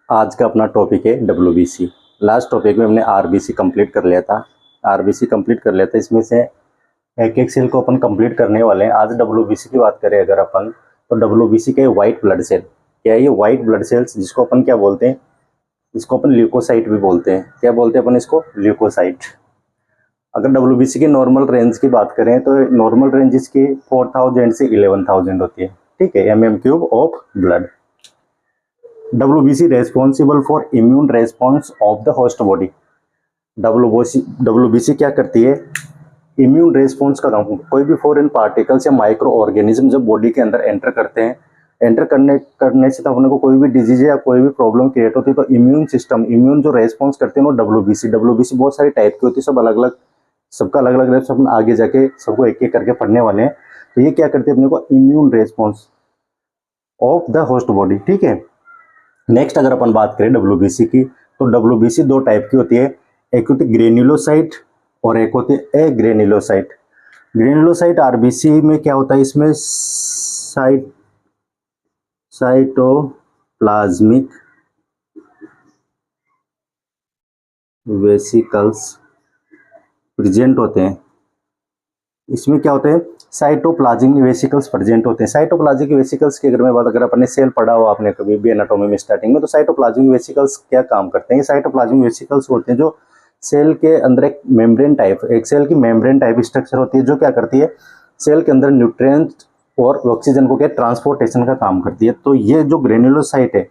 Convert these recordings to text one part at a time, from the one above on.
आज का अपना टॉपिक है डब्ल्यूबीसी। लास्ट टॉपिक में हमने आरबीसी कंप्लीट कर लिया था। इसमें से एक एक सेल को अपन कंप्लीट करने वाले हैं। आज डब्ल्यूबीसी की बात करें अगर अपन, तो डब्ल्यूबीसी के व्हाइट ब्लड सेल क्या है? ये व्हाइट ब्लड सेल्स जिसको अपन क्या बोलते हैं? इसको अपन ल्यूकोसाइट भी बोलते हैं। क्या बोलते हैं अपन इसको? ल्यूकोसाइट। अगर डब्ल्यूबीसी की नॉर्मल रेंज की बात करें तो नॉर्मल रेंज इसकी 4000 से 11000 होती है। ठीक है, mm³ of blood. WBC responsible for immune response of the host body. WBC क्या करती है? इम्यून रेस्पॉन्स का काम। कोई भी फॉरेन पार्टिकल्स या माइक्रो ऑर्गेनिज्म जब बॉडी के अंदर एंटर करते हैं, एंटर करने से तो अपने को कोई भी डिजीज या कोई भी प्रॉब्लम क्रिएट होती है, तो इम्यून सिस्टम, इम्यून जो रेस्पॉन्स करते हैं वो WBC बहुत सारी टाइप की होती है, सब अलग अलग, सबका अलग अलग रेस्पॉन्स। आगे जाके सबको एक एक करके पढ़ने वाले हैं। तो ये क्या करते हैं अपने को? Immune response of the host body. ठीक है, नेक्स्ट अगर अपन बात करें डब्ल्यूबीसी की, तो डब्ल्यूबीसी दो टाइप की होती है। एक होती है ग्रेन्युलोसाइट और एक होती है एग्रेन्युलोसाइट। ग्रेन्युलोसाइट आरबीसी में क्या होता है? इसमें साइटोप्लाज्मिक वेसिकल्स प्रेजेंट होते हैं। इसमें क्या होते हैं? साइटोप्लाज्मिक वेसिकल्स प्रेजेंट होते हैं। साइटोप्लाज्मिक वेसिकल्स की अगर मैं बात, अगर अपने सेल पढ़ा हो आपने कभी भी एनाटॉमी में स्टार्टिंग में, तो साइटोप्लाज्मिक वेसिकल्स क्या काम करते हैं? ये साइटोप्लाज्मिक वेसिकल्स होते हैं जो सेल के अंदर एक मेम्ब्रेन टाइप, एक सेल की मेम्ब्रेन टाइप स्ट्रक्चर होती है, जो क्या करती है? सेल के अंदर न्यूट्रिएंट्स और ऑक्सीजन को क्या ट्रांसपोर्टेशन का काम करती है। तो ये जो ग्रेन्युलोसाइट है,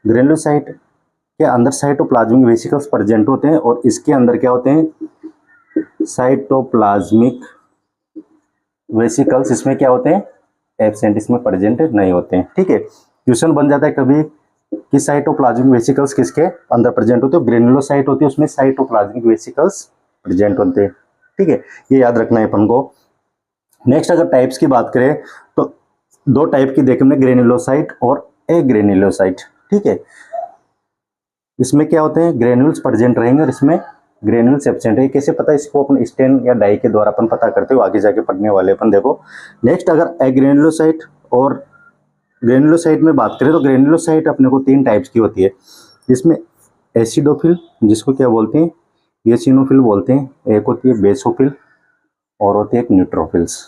ग्रेन्युलोसाइट के अंदर साइटोप्लाज्मिक वेसिकल्स प्रेजेंट होते हैं और इसके अंदर क्या होते हैं? साइटोप्लाज्मिक वेसिकल्स इसमें क्या होते हैं? एब्सेंट, इसमें प्रेजेंट नहीं होते हैं। ठीक है, क्वेश्चन बन जाता है कभी कि साइटोप्लाज्मिक वेसिकल्स किसके अंदर प्रेजेंट होते हैं? ग्रेन्युलोसाइट होती है, उसमें साइटोप्लाज्मिक वेसिकल्स प्रेजेंट होते हैं। ठीक है, ये याद रखना है अपन को। नेक्स्ट अगर टाइप्स की बात करें तो दो टाइप की देखे हमने, ग्रेन्युलोसाइट और एग्रेन्युलोसाइट। ठीक है, इसमें क्या होते हैं? ग्रेन्यूल्स प्रेजेंट रहेंगे और इसमें ग्रेन्यूल्स एब्सेंट है। कैसे पता? इसको अपन स्टेन या डाई के द्वारा अपन पता करते हो, आगे जाके पढ़ने वाले अपन। देखो नेक्स्ट अगर एग्रेन्युलोसाइट और ग्रेन्युलोसाइट में बात करें तो ग्रेन्युलोसाइट अपने को तीन टाइप्स की होती है। इसमें एसिडोफिल, जिसको क्या बोलते हैं? एसिनोफिल बोलते हैं। एक होती है बेसोफिल और होती है एक न्यूट्रोफिल्स।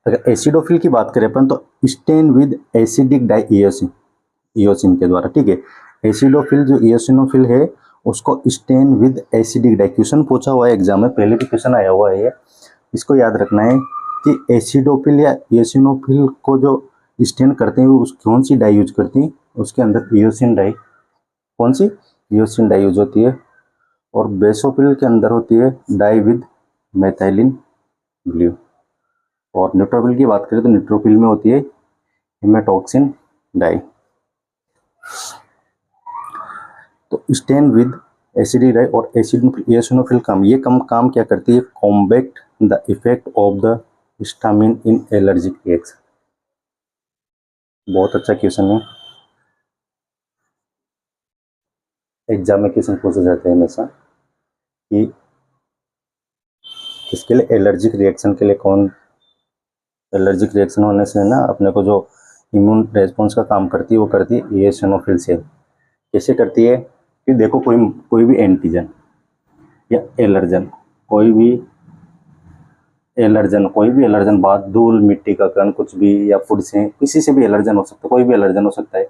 अगर एसिडोफिल की बात करें अपन तो stain with acidic dye eosin के द्वारा। ठीक है, एसिडोफिल जो इयोसिनोफिल है उसको stain with acidic dye, question पूछा हुआ है एग्जाम में, पहले भी क्वेश्चन आया हुआ है ये, इसको याद रखना है कि एसिडोफिल या इयोसिनोफिल को जो स्टेन करते हैं वो कौन सी डाई यूज करती है? उसके अंदर इयोसिन डाई, कौन सी? इयोसिन डाई यूज होती है। और बेसोफिल के अंदर होती है डाई विद मेथाइलिन ब्लू। और न्यूट्रोफिल की बात करें तो न्यूट्रोफिल में होती है हेमेटॉक्सिन डाई। तो स्टेन विद एसिडिक डाई और एसिडोफिल काम, ये काम क्या करती है? Combat the effect of the histamine in allergic reaction. बहुत अच्छा क्वेश्चन है, एग्जाम में क्वेश्चन पूछे जाते हैं हमेशा कि किसके लिए? एलर्जिक रिएक्शन के लिए। कौन? एलर्जिक रिएक्शन होने से ना अपने को जो इम्यून रेस्पॉन्स का काम करती है वो करती है एसिनोफिल से। कैसे करती है? कि देखो कोई भी एंटीजन या एलर्जन, कोई भी एलर्जन, बात धूल, मिट्टी का कण, कुछ भी, या फूड से, किसी से भी एलर्जन हो सकता है, कोई भी एलर्जन हो सकता है,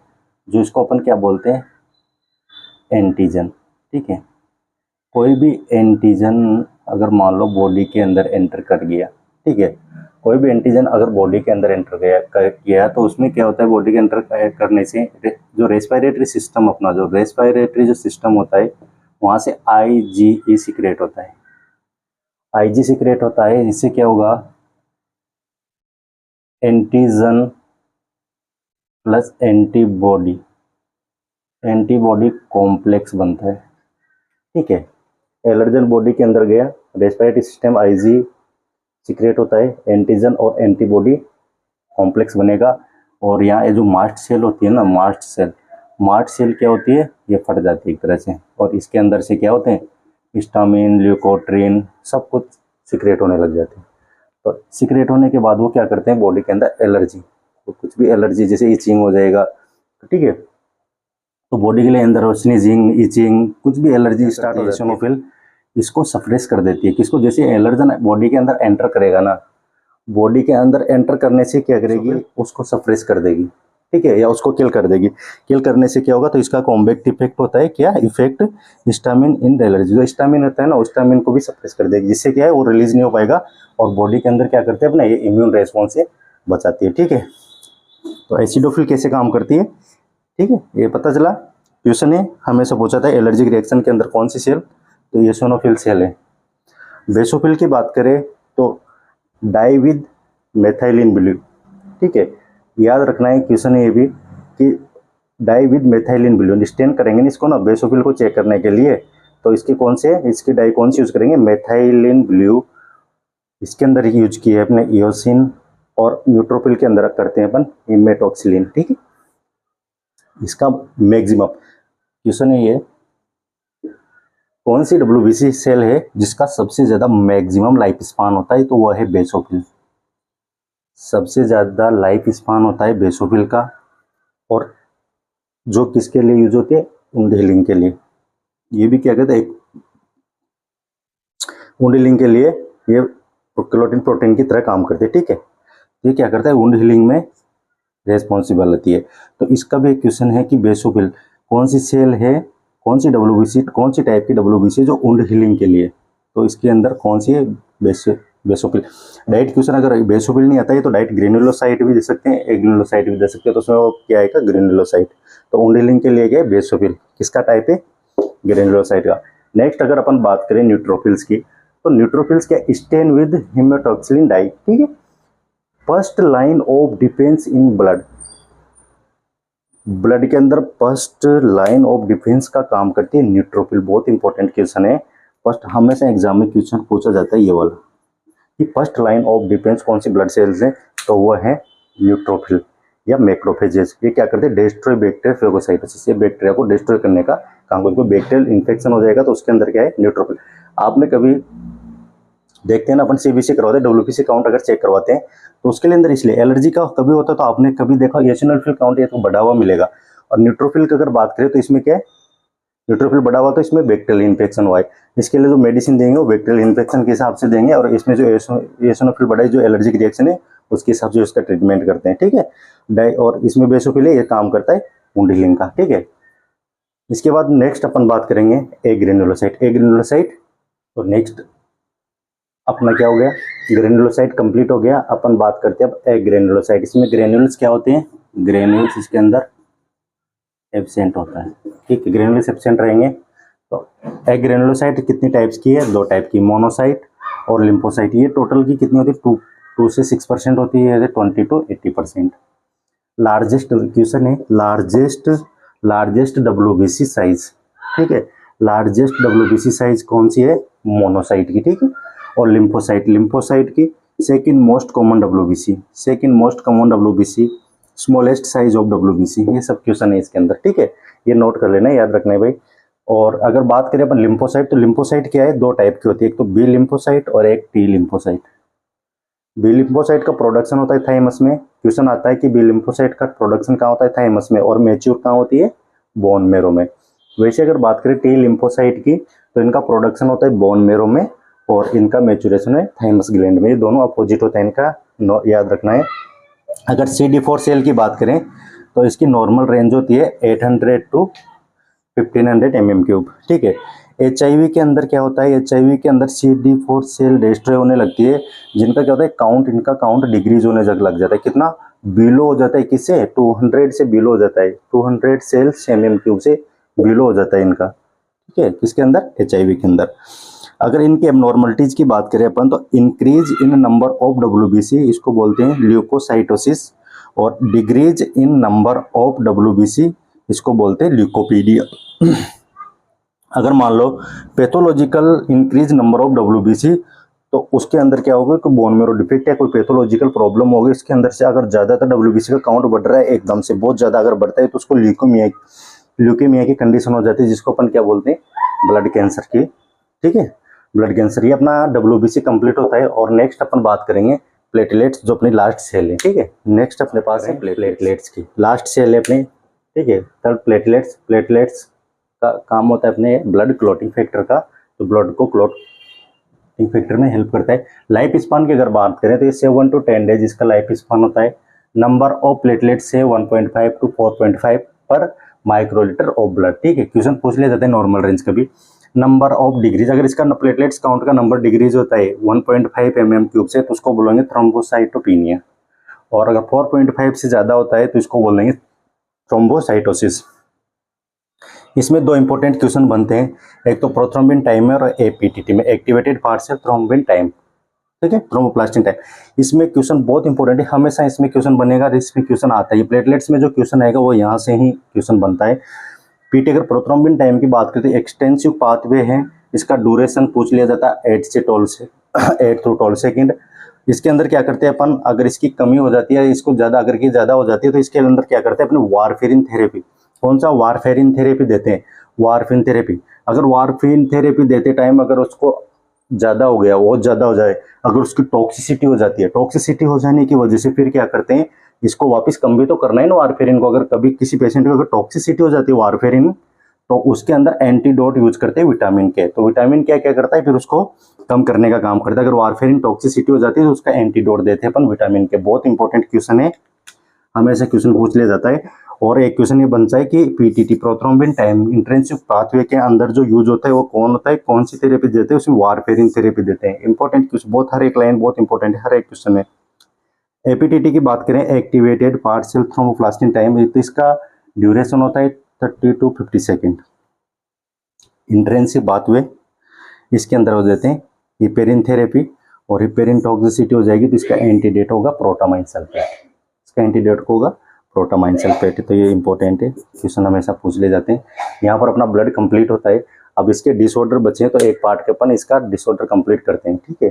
जो इसको अपन क्या बोलते हैं? एंटीजन। ठीक है, कोई भी एंटीजन अगर मान लो बॉडी के अंदर एंटर कर गया, ठीक है, कोई भी एंटीजन अगर बॉडी के अंदर एंटर गया तो उसमें क्या होता है? बॉडी के अंदर करने से जो रेस्पिरेटरी सिस्टम, अपना जो रेस्पिरेटरी जो सिस्टम होता है, वहाँ से IgE सीक्रेट होता है। IG सीक्रेट होता है, इससे क्या होगा? एंटीजन प्लस एंटीबॉडी कॉम्प्लेक्स बनता है। ठीक है, एलर्जन बॉडी के अंदर गया, रेस्पिरेटरी सिस्टम IG सीक्रेट होता है, एंटीजन और एंटीबॉडी कॉम्प्लेक्स बनेगा। और यहाँ ये जो मास्ट सेल होती है ना, मास्ट सेल क्या होती है? ये फट जाती है एक तरह से, और इसके अंदर से क्या होते हैं? हिस्टामिन, ल्यूकोट्रिन, सब कुछ सीक्रेट होने लग जाते हैं। तो सीक्रेट होने के बाद वो क्या करते हैं? बॉडी के अंदर एलर्जी, तो कुछ भी एलर्जी, जैसे इचिंग हो जाएगा, ठीक है। तो बॉडी के लिए अंदर स्नीजिंग, इचिंग, कुछ भी एलर्जी स्टार्ट हो जाती है, एसिनोफिल इसको सप्रेस कर देती है। किसको? जैसे एलर्जन बॉडी के अंदर एंटर करेगा ना, बॉडी के अंदर एंटर करने से क्या करेगी, उसको सप्रेस कर देगी, ठीक है, या उसको किल कर देगी। किल करने से क्या होगा, तो इसका कॉम्बैक्ट इफेक्ट होता है, क्या effect, histamine in the allergy. जो हिस्टामिन होता है ना, हिस्टामिन को भी सप्रेस कर देगी, जिससे क्या है वो रिलीज नहीं हो पाएगा और बॉडी के अंदर क्या करते हैं अपना ये इम्यून रेस्पॉन्स से बचाती है, ठीक है। तो एसिडोफिल कैसे काम करती है, ठीक है, ये पता चला। क्वेश्चन है हमेशा पूछा था एलर्जिक रिएक्शन के अंदर कौन सी सेल, तो ये एसिनोफिल सेल है। बेसोफिल की बात करें तो डाई विद मेथाइलिन ब्लू, ठीक है, याद रखना है क्वेश्चन है ये भी कि dye with methylene blue stain करेंगे इसको ना बेसोफिल को चेक करने के लिए, तो इसके कौन से, इसकी डाई कौन सी यूज करेंगे, मेथाइलिन ब्लू। इसके अंदर यूज की है अपने इयोसिन, और न्यूट्रोफिल के अंदर करते हैं अपन इमेटॉक्सिलिन, ठीक है। इसका मैक्सिमम क्वेश्चन है ये, कौन सी डब्ल्यूबीसी सेल है जिसका सबसे ज्यादा मैक्सिमम लाइफ स्पान होता है, तो वह है बेसोफिल। सबसे ज्यादा लाइफ स्पान होता है बेसोफिल का, और जो किसके लिए यूज होती है, वुंड हीलिंग के लिए। ये भी क्या कहते हैं, वुंड हीलिंग के लिए ये क्लोटिन प्रोटीन की तरह काम करते हैं, ठीक है। ये क्या करता है, वुंड हीलिंग में रेस्पॉन्सिबल होती है। तो इसका भी एक क्वेश्चन है कि बेसोफिल कौन सी सेल है, कौन सी डब्ल्यूबीसी, कौन सी टाइप की डब्ल्यूबीसी जो वुंड हीलिंग के लिए, तो इसके अंदर कौन सी है, बेसोफिल। डाइट क्वेश्चन अगर बेसोफिल नहीं आता है तो डाइट ग्रेनुलोसाइट भी दे सकते हैं, एग्रेनुलोसाइट भी दे सकते हैं, तो उसमें वो क्या आएगा, ग्रेनुलोसाइट। तो वुंड हीलिंग के लिए क्या है, बेसोफिल। किसका टाइप है, ग्रेनुलोसाइट का। नेक्स्ट अगर अपन बात करें न्यूट्रोफिल्स की, तो न्यूट्रोफिल्स क्या, स्टेन विद हिमेटॉक्सिलिन डाई, ठीक है। First line of defence in blood, blood के अंदर फर्स्ट लाइन ऑफ डिफेंस का काम करती है न्यूट्रोफिल। बहुत इंपॉर्टेंट क्वेश्चन है, फर्स्ट हमेशा एग्जाम में क्वेश्चन पूछा जाता है ये वाला कि फर्स्ट लाइन ऑफ डिफेंस कौन सी ब्लड सेल्स है, तो वह है न्यूट्रोफिल या मैक्रोफेजेस। ये क्या करते हैं, डिस्ट्रॉय बैक्टीरिया फेगोसाइटोसिस, ये बैक्टीरिया को डिस्ट्रॉय करने का काम करते हैं। बैक्टीरियल इन्फेक्शन हो जाएगा तो उसके अंदर क्या है, न्यूट्रोफिल। आपने कभी देखते हैं ना अपन सीबीसी करवाते हैं, डब्ल्यूबीसी काउंट अगर चेक करवाते हैं तो उसके अंदर इसलिए एलर्जी का कभी होता है तो आपने कभी देखा एसिनोफिल काउंट ये तो बढ़ा हुआ मिलेगा। और न्यूट्रोफिल की अगर बात करें तो इसमें क्या है, न्यूट्रोफिल बढ़ा हुआ तो इसमें बैक्टीरियल इन्फेक्शन हुआ है। इसके लिए जो मेडिसिन देंगे वो बैक्टीरियल इन्फेक्शन के हिसाब से देंगे, और इसमें जो एसिनोफिल बढ़ा है जो एलर्जिक रिएक्शन है उसके हिसाब से उसका ट्रीटमेंट करते हैं, ठीक है। डाई और इसमें बेसोफिल ये काम करता है वुंड हीलिंग का, ठीक है। इसके बाद नेक्स्ट अपन बात करेंगे एग्रेनुलोसाइट। एग्रेनुलोसाइट तो नेक्स्ट अपना क्या हो गया, ग्रेनुलोसाइट कंप्लीट हो गया। अपन बात करते हैं अब एग्रेनुलोसाइट। इसमें ग्रेनुल्स क्या होते हैं, ग्रेनुल्स इसके अंदर एब्सेंट होता है, ठीक है, ग्रेनुल्स एब्सेंट रहेंगे। तो एग्रेनुलोसाइट कितनी टाइप्स की है, दो टाइप की, मोनोसाइट और लिम्फोसाइट। ये टोटल की कितनी होती है, 2 से 6% होती है, 20 to 80%। लार्जेस्ट क्वेश्चन है, लार्जेस्ट डब्ल्यूबीसी साइज, ठीक है, लार्जेस्ट डब्ल्यूबीसी साइज कौन सी है, मोनोसाइट की, ठीक है। और लिम्फोसाइट की second most common WBC, second most common WBC, smallest size of WBC. ये सब क्वेश्चन है इसके अंदर, ठीक है, ये नोट कर लेना है, याद रखना है भाई। और अगर बात करें अपन लिम्फोसाइट, तो लिम्फोसाइट क्या है, दो टाइप की होती है, एक तो बी लिम्फोसाइट और एक टी लिम्फोसाइट। बी लिम्फोसाइट का प्रोडक्शन होता है थाइमस में। क्वेश्चन आता है कि बी लिम्फोसाइट का प्रोडक्शन कहाँ होता है, थाइमस में, और मैच्योर कहाँ होती है, बोन मेरो में। वैसे अगर बात करें टी लिम्फोसाइट की तो इनका प्रोडक्शन होता है बोन मेरो में और इनका मैच्योरेशन है थाइमस ग्लैंड में। ये दोनों अपोजिट होता है इनका, याद रखना है। अगर CD4 सेल की बात करें तो इसकी नॉर्मल रेंज होती है 800 to 1500 mm3, ठीक है। HIV के अंदर क्या होता है, HIV के अंदर CD4 सेल डिस्ट्रॉय होने लगती है, जिनका क्या होता है काउंट, इनका काउंट डिक्रीज होने लग जाता है। कितना बिलो हो जाता है, किससे, 200 से बिलो हो जाता है, 200 सेल्स MM3 से बिलो हो जाता है इनका, ठीक है, किसके अंदर, HIV के अंदर। अगर इनकी एबनॉर्मलिटीज की बात करें अपन तो increase in number of WBC, इसको बोलते हैं ल्यूकोसाइटोसिस, और decrease in number of WBC इसको बोलते हैं ल्यूकोपीडिया। अगर मान लो pathological increase number of WBC, तो उसके अंदर क्या होगा कि बोन मेरो डिफेक्ट या कोई पैथोलॉजिकल प्रॉब्लम होगी इसके अंदर से। अगर ज्यादातर डब्ल्यूबीसी का काउंट बढ़ रहा है एकदम से, बहुत ज्यादा अगर बढ़ता है तो उसको ल्यूकेमिया की कंडीशन हो जाती है, जिसको अपन क्या बोलते हैं, ब्लड कैंसर की, ठीक है, ब्लड कैंसर। ये अपना डब्ल्यूबीसी कंप्लीट होता है। और नेक्स्ट अपन बात करेंगे प्लेटलेट्स, जो अपनी लास्ट सेल है, ठीक है। नेक्स्ट अपने पास है प्लेटलेट्स की लास्ट सेल है अपनी, ठीक है। थर्ड प्लेटलेट्स, प्लेटलेट्स का काम होता है अपने ब्लड क्लॉटिंग फैक्टर का, तो ब्लड को क्लॉटिंग फैक्टर में हेल्प करता है। लाइफ स्पान की अगर बात करें तो ये 7 to 10 डेज इसका लाइफ स्पान होता है। नंबर ऑफ प्लेटलेट्स है 1.5 to 4.5 पर माइक्रोलीटर ऑफ ब्लड, ठीक है। क्वेश्चन पूछ लिया जाता है नॉर्मल रेंज का भी। नंबर ऑफ डिग्रीज, अगर इसका प्लेटलेट्स काउंट का नंबर डिग्रीज होता है 1.5 mm³ से तो उसको बोलेंगे थ्रोम्बोसाइटोपिनिया, और अगर 4.5 से ज़्यादा होता है तो इसको बोलेंगे थ्रोम्बोसाइटोसिस। इसमें दो इंपॉर्टेंट क्वेश्चन बनते हैं, एक तो प्रोथ्रोम्बिन टाइमर और एपीटीटी में एक्टिवेटेड पार्शियल थ्रोम्बिन टाइम, ठीक है, थ्रोम्बोप्लास्टिन टाइम। इसमें क्वेश्चन बहुत इंपॉर्टेंट है, हमेशा इसमें क्वेश्चन बनेगा, इसमें क्वेश्चन आता है। प्लेटलेट्स में जो क्वेश्चन आएगा वो यहाँ से ही क्वेश्चन बनता है। पीटी अगर प्रोथ्रोम्बिन टाइम की बात करते हैं, एक्सटेंसिव पाथवे है, इसका ड्यूरेशन पूछ लिया जाता है 8 to 12 सेकेंड। इसके अंदर क्या करते हैं अपन, अगर इसकी कमी हो जाती है, इसको ज़्यादा अगर की ज़्यादा हो जाती है तो इसके अंदर क्या करते हैं अपने वारफेरिन थेरेपी। कौन सा वारफेरिन थेरेपी देते हैं, वारफिन थेरेपी। अगर वारफिन थेरेपी देते टाइम अगर उसको ज़्यादा हो गया, बहुत ज़्यादा हो जाए, अगर उसकी टॉक्सिसिटी हो जाती है, टॉक्सिसिटी हो जाने की वजह से फिर क्या करते हैं, इसको वापस कम भी तो करना है ना वारफेरिन को। अगर कभी किसी पेशेंट को अगर टॉक्सिसिटी हो जाती है वारफेरिन, तो उसके अंदर एंटीडोट यूज करते हैं विटामिन के। तो विटामिन क्या क्या करता है, फिर उसको कम करने का काम करता है। अगर वारफेरिन टॉक्सिसिटी हो जाती है तो उसका एंटीडोट देते हैं अपन विटामिन के। बहुत इंपॉर्टेंट क्वेश्चन है, हमेशा क्वेश्चन पूछ लिया जाता है। और एक क्वेश्चन ये बनता है कि PTT prothrombin time intrinsic pathway के अंदर जो यूज होता है वो कौन होता है, कौन सी थेरेपी देते हैं, उसमें वारफेरिन थेरेपी देते हैं। इंपॉर्टेंट क्वेश्चन, बहुत हर एक लाइन बहुत इंपॉर्टेंट है, हर एक क्वेश्चन है। एपीटीटी की बात करें, एक्टिवेटेड पार्शियल थ्रोम्बोप्लास्टिन टाइम, तो इसका ड्यूरेशन होता है 30 to 50 सेकेंड। इंट्रिंसिक पाथवे इसके अंदर हो जाते हैं हिपेरिन थेरेपी, और हिपेरिन टॉक्सिसिटी हो जाएगी तो इसका एंटीडोट होगा प्रोटामाइन सल्फेट, इसका एंटीडोट होगा प्रोटामाइन सल्फेट। तो ये इंपॉर्टेंट है, क्वेश्चन हमेशा पूछ ले जाते हैं। यहाँ पर अपना ब्लड कंप्लीट होता है। अब इसके डिसऑर्डर बचे हैं तो एक पार्ट के अपन इसका डिसऑर्डर कंप्लीट करते हैं, ठीक है।